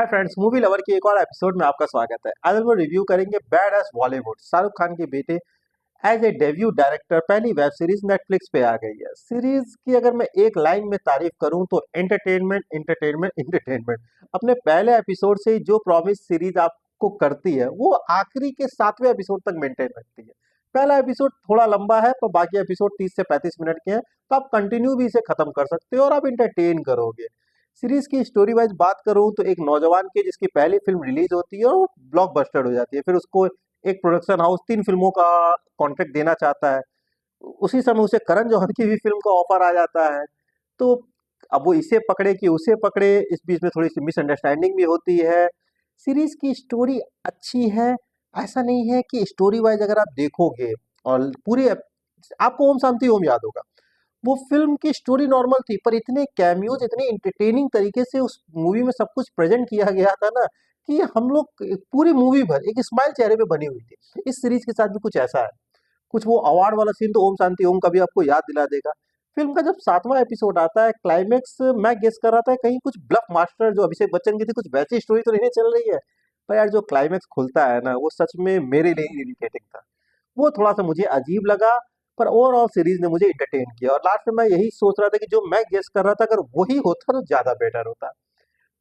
Hi friends, movie lover की एक और एपिसोड में आपका स्वागत है। आज हम लोग रिव्यू करेंगे बैड एस बॉलीवुड। शाहरुख खान के बेटे एज ए डेब्यू डायरेक्टर पहली वेब सीरीज नेटफ्लिक्स पे आ गई है। सीरीज की अगर मैं एक लाइन में तारीफ करूं तो एंटरटेनमेंट एंटरटेनमेंट एंटरटेनमेंट। अपने पहले एपिसोड से ही जो प्रॉमिस सीरीज आपको करती है वो आखिरी के 7वें एपिसोड तक मेंटेन रखती है। पहला एपिसोड थोड़ा लंबा है पर बाकी एपिसोड 30 से 35 मिनट के हैं, तो आप कंटिन्यू भी इसे खत्म कर सकते हो और आप इंटरटेन करोगे। सीरीज की स्टोरी वाइज बात करूं तो एक नौजवान की जिसकी पहली फिल्म रिलीज होती है और वो ब्लॉकबस्टर हो जाती है, फिर उसको एक प्रोडक्शन हाउस 3 फिल्मों का कॉन्ट्रैक्ट देना चाहता है। उसी समय उसे करण जौहर की भी फिल्म का ऑफर आ जाता है। तो अब वो इसे पकड़े कि उसे पकड़े, इस बीच में थोड़ी सी मिसअंडरस्टैंडिंग भी होती है। सीरीज की स्टोरी अच्छी है, ऐसा नहीं है कि स्टोरी वाइज अगर आप देखोगे और पूरी आपको ओम शांति ओम याद होगा। वो फ़िल्म की स्टोरी नॉर्मल थी, पर इतने कैमियोज़ इतने एंटरटेनिंग तरीके से उस मूवी में सब कुछ प्रेज़ेंट किया गया था ना, कि हम लोग पूरी मूवी भर एक स्माइल चेहरे पे बनी हुई थी। इस सीरीज़ के साथ भी कुछ ऐसा है। कुछ वो अवार्ड वाला सीन तो ओम शांति ओम का भी आपको याद दिला देगा। फ़िल्म का जब 7वां एपिसोड आता है, क्लाइमेक्स मैं गेस कर रहा था कहीं कुछ ब्लफ मास्टर जो अभिषेक बच्चन की थी, कुछ वैसी स्टोरी तो नहीं चल रही है। पर यार जो क्लाइमेक्स खुलता है ना, वो सच में मेरे लिए ही इरिटेटिंग था। वो थोड़ा-सा मुझे अजीब लगा, पर ओवरऑल सीरीज़ ने मुझे एंटरटेन किया और लास्ट में मैं यही सोच रहा था कि जो मैं गेस कर रहा था अगर वही होता तो ज़्यादा बेटर होता।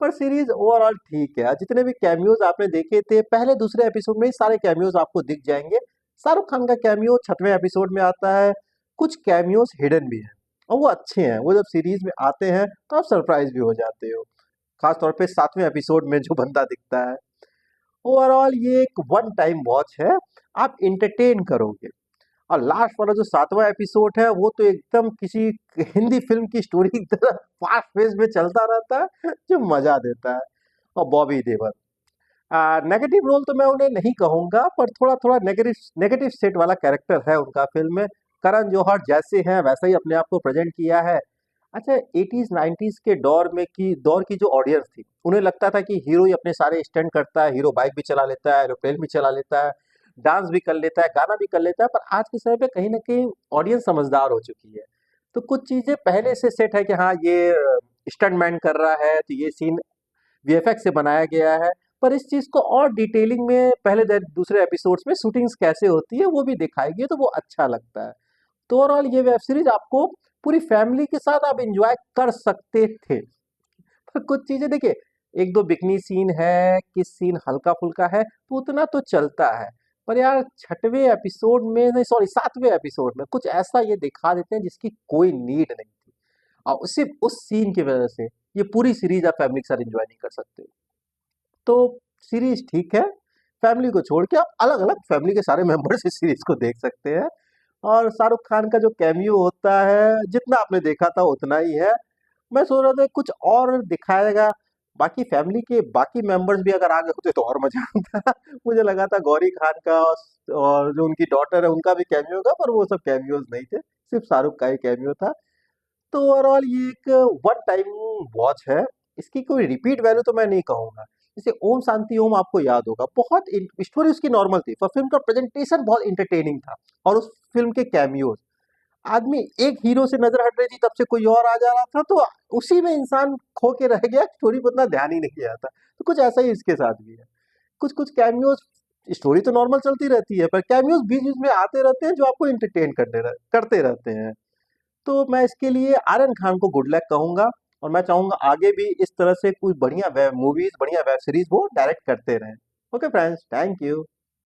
पर सीरीज़ ओवरऑल ठीक है। जितने भी कैमियोज़ आपने देखे थे पहले दूसरे एपिसोड में ही सारे कैमियोज़ आपको दिख जाएँगे। शाहरुख खान का कैमियो 6वें एपिसोड में आता है। कुछ कैमियोज़ हिडन भी हैं और वो अच्छे हैं। वो जब सीरीज़ में आते हैं तो आप सरप्राइज़ भी हो जाते हो। खास तौर पे 7वें एपिसोड में जो बंदा दिखता है। ओवरऑल ये एक वन टाइम वॉच है, आप एंटरटेन करोगे। और लास्ट वाला जो 7वां एपिसोड है वो तो एकदम किसी हिंदी फ़िल्म की स्टोरी की तरह फ़ास्ट पेस में चलता रहता है, जो मज़ा देता है। और बॉबी देओल नेगेटिव रोल तो मैं उन्हें नहीं कहूँगा, पर थोड़ा-थोड़ा नेगेटिव नेगेटिव सेट वाला कैरेक्टर है उनका फ़िल्म में। करण जौहर जैसे हैं वैसा ही अपने आप को प्रेज़ेंट किया है। अच्छा, 80s 90s के दौर की जो ऑडियंस थी, उन्हें लगता था कि हीरो ही अपने सारे स्टंट करता है, हीरो बाइक भी चला लेता है, एरोप्लेन भी चला लेता है, डांस भी कर लेता है, गाना भी कर लेता है, पर आज के समय पे कहीं न कहीं ऑडियंस समझदार हो चुकी है। तो कुछ चीज़ें पहले से सेट है कि हाँ, ये स्टंटमैन कर रहा है, तो ये सीन वीएफएक्स से बनाया गया है, पर इस चीज़ को और डिटेलिंग में पहले दूसरे एपिसोड्स में शूटिंग्स कैसे होती है, वो भी दिखाई गई, तो वो अच्छा लगता है। तो ओवरऑल ये वेब सीरीज आपको पूरी फैमिली के साथ आप एंजॉय कर सकते थे। पर कुछ चीजें देखिए, एक दो बिकनी सीन है, किस सीन हल्का फुल्का है तो उतना तो चलता है। पर यार 6वें एपिसोड में नहीं, सॉरी 7वें एपिसोड में कुछ ऐसा ये दिखा देते हैं जिसकी कोई नीड नहीं थी, और सिर्फ उस सीन की वजह से ये पूरी सीरीज आप फैमिली के साथ एंजॉय नहीं कर सकते। तो सीरीज ठीक है, फैमिली को छोड़ के आप अलग अलग फैमिली के सारे मेंबर्स इस सीरीज को देख सकते हैं। और शाहरुख खान का जो कैमियो होता है, जितना आपने देखा था उतना ही है। मैं सोच रहा था कुछ और दिखाएगा, बाकी फैमिली के बाकी मेंबर्स भी अगर आगे होते तो और मजा आता। मुझे लगा था गौरी खान का और जो उनकी डॉटर है उनका भी कैमियो था, पर वो सब कैमियोज नहीं थे, सिर्फ शाहरुख का ही कैमियो था। तो ओवरऑल ये एक वन टाइम वॉच है। इसकी कोई रिपीट वैल्यू तो मैं नहीं कहूँगा। जैसे ओम शांति ओम आपको याद होगा, बहुत स्टोरी उसकी नॉर्मल थी, पर फिल्म का प्रेजेंटेशन बहुत इंटरटेनिंग था। और उस फिल्म के कैमियोज, आदमी एक हीरो से नजर हट रही थी तब से कोई और आ जा रहा था, तो उसी में इंसान खो के रह गया, स्टोरी पर उतना ध्यान ही नहीं आता। तो कुछ ऐसा ही इसके साथ भी है। कुछ कुछ कैमियोज, स्टोरी तो नॉर्मल चलती रहती है पर कैमियोज बीच बीच में आते रहते हैं जो आपको एंटरटेन करते रहते हैं। तो मैं इसके लिए आर्यन खान को गुड लक कहूंगा, और मैं चाहूंगा आगे भी इस तरह से कुछ बढ़िया वेब मूवीज, बढ़िया वेब सीरीज वो डायरेक्ट करते रहें। Okay friends, thank you.